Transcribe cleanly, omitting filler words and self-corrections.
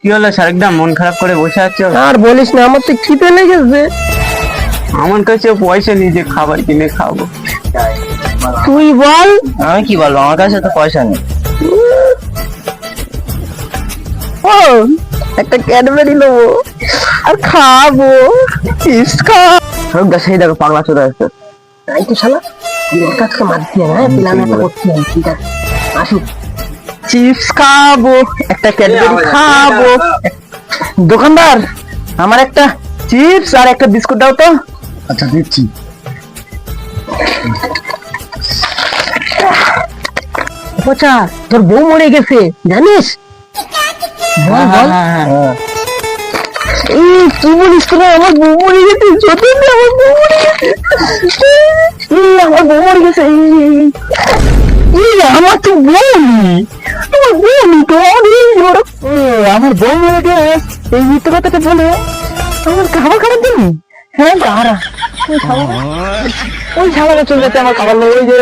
কি হলো শারেকদা, মন খারাপ করে বসে আছো? আর বলিস না, আমার তো খিদে লেগেছে। আমার কাছে পয়সা নেই যে খাবার কিনে খাবো। তুই বল। আমি কি বলবো, আমার কাছে তো পয়সা নেই। ও, একটা ক্যাডবেরি নেবো আর খাবো। চিপস খা। শারেকদা সেই দেখো পাগলা চলে আসছে। তাই তো শালা, ওর কাছে মার দিয়ে না, প্ল্যান একটা করছি আমি। ঠিক আছে, আসুক। চিপস খাবো, একটা ক্যাডবেরি খাবো। দোকানদার, আমার একটা চিপস আর একটা বিস্কুট দাও তো। আচ্ছা দিচ্ছি। পচা, তোর বউ মরে গেছে জানিস? বল বল। এই কি বলিস তোরা, আমার বউ মরে গেছে। যতদিন আমার বউ মরে গেছে। আমার বউ মরে গেছে। আমার তো বউ নেই, আমার বউ নেই তো। আমার বউ মরে গেছে এই মিথ্যে কথাটা বলে আমার খাবার খাবার দিন। হ্যাঁ, দাঁড়া, ওই খাবার চলে যাচ্ছে আমার খাবার, ওই যে